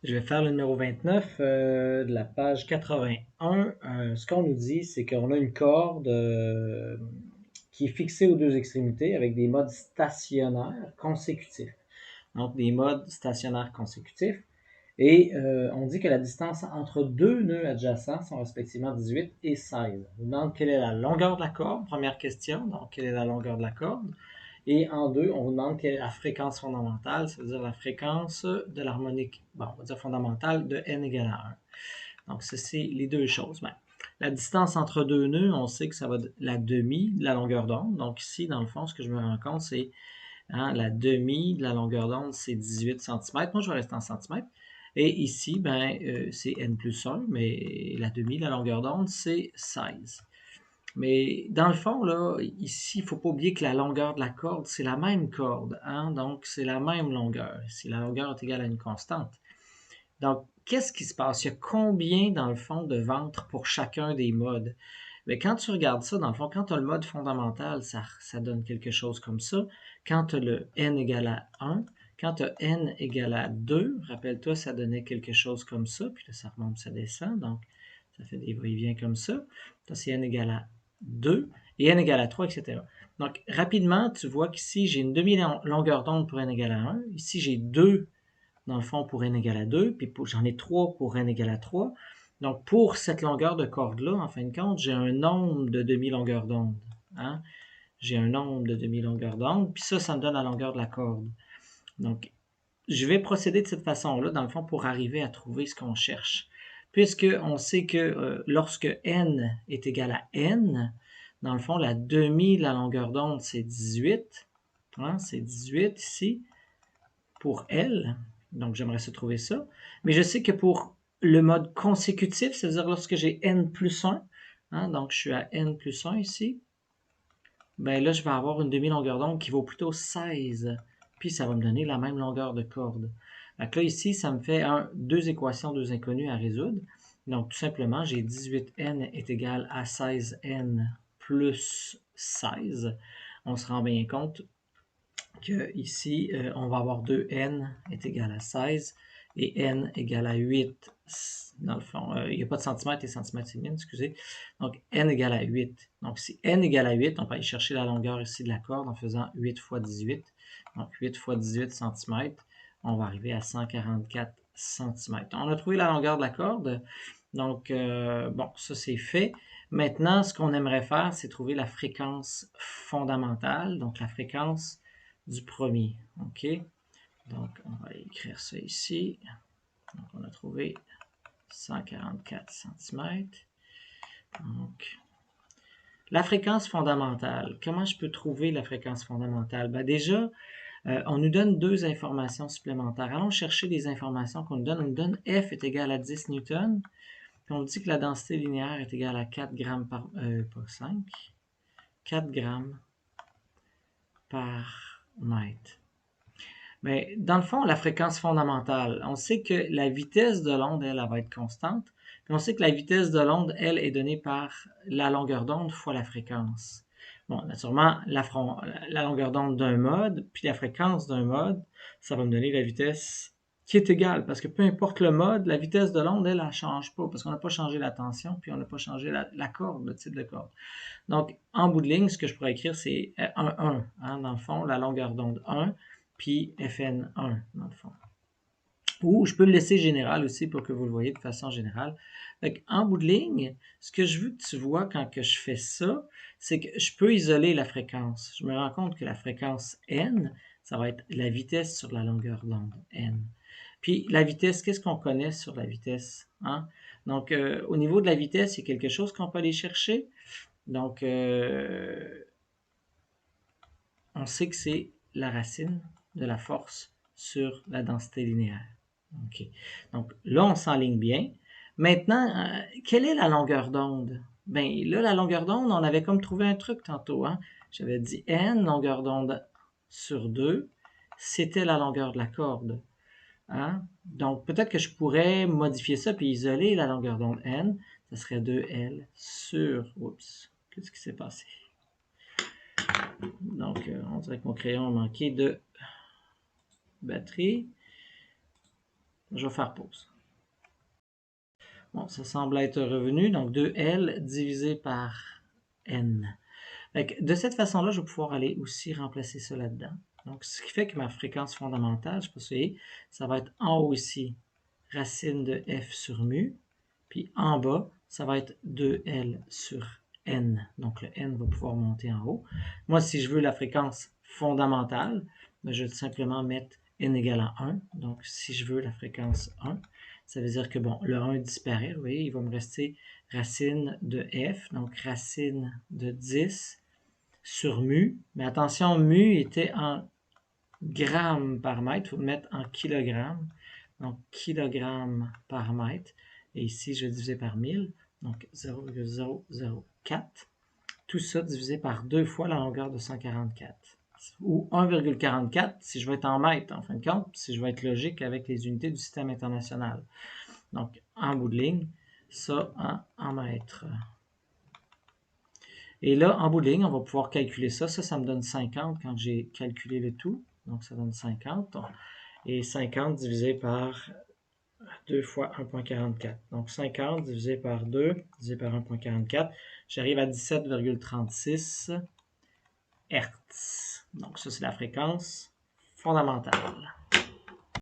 Je vais faire le numéro 29 de la page 81. Ce qu'on nous dit, c'est qu'on a une corde qui est fixée aux deux extrémités avec des modes stationnaires consécutifs. Donc, des modes stationnaires consécutifs. Et on dit que la distance entre deux nœuds adjacents sont respectivement 18 et 16. On nous demande quelle est la longueur de la corde, première question. Donc, quelle est la longueur de la corde? Et en deux, on vous demande quelle est la fréquence fondamentale, c'est-à-dire la fréquence de l'harmonique, bon, on va dire fondamentale de n égale à 1. Donc, c'est les deux choses. Ben, la distance entre deux nœuds, on sait que ça va être la demi de la longueur d'onde. Donc ici, dans le fond, ce que je me rends compte, c'est la demi de la longueur d'onde, c'est 18 cm. Moi, je vais rester en centimètres. Et ici, ben, c'est n plus 1, mais la demi de la longueur d'onde, c'est 16. Mais dans le fond, là, ici, il ne faut pas oublier que la longueur de la corde, c'est la même corde, hein? Donc c'est la même longueur. Si la longueur est égale à une constante. Donc, qu'est-ce qui se passe? Il y a combien, dans le fond, de ventres pour chacun des modes? Mais quand tu regardes ça, dans le fond, quand tu as le mode fondamental, ça donne quelque chose comme ça. Quand tu as le n égale à 1, quand tu as n égale à 2, rappelle-toi, ça donnait quelque chose comme ça, puis là, ça remonte, ça descend, donc ça fait des va-et-vient comme ça. Ça, c'est n égale à 2 et n égale à 3, etc. Donc, rapidement, tu vois qu'ici, j'ai une demi-longueur d'onde pour n égale à 1. Ici, j'ai 2 dans le fond pour n égale à 2, puis j'en ai 3 pour n égale à 3. Donc, pour cette longueur de corde-là, en fin de compte, j'ai un nombre de demi-longueurs d'onde. Hein? J'ai un nombre de demi-longueurs d'onde, puis ça me donne la longueur de la corde. Donc, je vais procéder de cette façon-là, dans le fond, pour arriver à trouver ce qu'on cherche. Puisqu'on sait que lorsque n est égal à n, dans le fond, la demi de la longueur d'onde, c'est 18. Hein? C'est 18 ici pour L. Donc, j'aimerais se trouver ça. Mais je sais que pour le mode consécutif, c'est-à-dire lorsque j'ai n plus 1, hein, donc je suis à n plus 1 ici, ben là, je vais avoir une demi-longueur d'onde qui vaut plutôt 16. Puis, ça va me donner la même longueur de corde. Donc là, ici, ça me fait deux équations, deux inconnues à résoudre. Donc, tout simplement, j'ai 18n est égal à 16n plus 16. On se rend bien compte que ici, on va avoir 2n est égal à 16 et n égale à 8. Dans le fond, il n'y a pas de centimètres et centimètres, c'est excusez. Donc, n égale à 8. Donc, si n égale à 8, on peut aller chercher la longueur ici de la corde en faisant 8 fois 18. Donc, 8 fois 18 cm, on va arriver à 144 cm. On a trouvé la longueur de la corde. Donc, bon, ça c'est fait. Maintenant, ce qu'on aimerait faire, c'est trouver la fréquence fondamentale, donc la fréquence du premier. OK? Donc, on va écrire ça ici. Donc, on a trouvé 144 cm. Donc, la fréquence fondamentale. Comment je peux trouver la fréquence fondamentale? Ben déjà, on nous donne deux informations supplémentaires. Allons chercher les informations qu'on nous donne. On nous donne F est égal à 10 newtons. Puis on dit que la densité linéaire est égale à 4 grammes par... pas 5. 4 grammes par mètre. Mais dans le fond, la fréquence fondamentale, on sait que la vitesse de l'onde, elle va être constante. Puis on sait que la vitesse de l'onde, elle, est donnée par la longueur d'onde fois la fréquence. Bon, naturellement, la longueur d'onde d'un mode, puis la fréquence d'un mode, ça va me donner la vitesse qui est égale. Parce que peu importe le mode, la vitesse de l'onde, elle ne change pas. Parce qu'on n'a pas changé la tension, puis on n'a pas changé la corde, le type de corde. Donc, en bout de ligne, ce que je pourrais écrire, c'est 1. Hein, dans le fond, la longueur d'onde 1 puis Fn1 dans le fond. Ou je peux le laisser général aussi pour que vous le voyez de façon générale. Donc, en bout de ligne, ce que je veux que tu vois quand que je fais ça, c'est que je peux isoler la fréquence. Je me rends compte que la fréquence n, ça va être la vitesse sur la longueur d'onde, n. Puis la vitesse, qu'est-ce qu'on connaît sur la vitesse? Hein? Donc, au niveau de la vitesse, il y a quelque chose qu'on peut aller chercher. Donc, on sait que c'est la racine de la force sur la densité linéaire. OK. Donc là, on s'enligne bien. Maintenant, quelle est la longueur d'onde? Bien, là, la longueur d'onde, on avait comme trouvé un truc tantôt. Hein? J'avais dit n, longueur d'onde sur 2, c'était la longueur de la corde. Hein? Donc, peut-être que je pourrais modifier ça puis isoler la longueur d'onde n. Ça serait 2L sur... Oups, qu'est-ce qui s'est passé? Donc, on dirait que mon crayon a manqué de batterie. Je vais faire pause. Bon, ça semble être revenu. Donc, 2L divisé par N. De cette façon-là, je vais pouvoir aller aussi remplacer ça là-dedans. Donc, ce qui fait que ma fréquence fondamentale, je sais pas si vous voyez, ça va être en haut ici, racine de f sur mu. Puis en bas, ça va être 2L sur N. Donc, le N va pouvoir monter en haut. Moi, si je veux la fréquence fondamentale, je vais tout simplement mettre N égale à 1. Donc, si je veux la fréquence 1, ça veut dire que, bon, le 1 disparaît. Vous voyez, il va me rester racine de f, donc racine de 10 sur mu. Mais attention, mu était en grammes par mètre. Il faut le mettre en kilogrammes. Donc, kilogrammes par mètre. Et ici, je vais diviser par 1000. Donc, 0,004. Tout ça divisé par 2 fois la longueur de 144. Ou 1,44 si je vais être en mètres, en fin de compte, si je vais être logique avec les unités du système international. Donc, en bout de ligne, ça en mètres. Et là, en bout de ligne, on va pouvoir calculer ça. Ça me donne 50 quand j'ai calculé le tout. Donc, ça donne 50. Et 50 divisé par 2 fois 1,44. Donc, 50 divisé par 2 divisé par 1,44. J'arrive à 17,36 Hz. Donc, ça, c'est la fréquence fondamentale.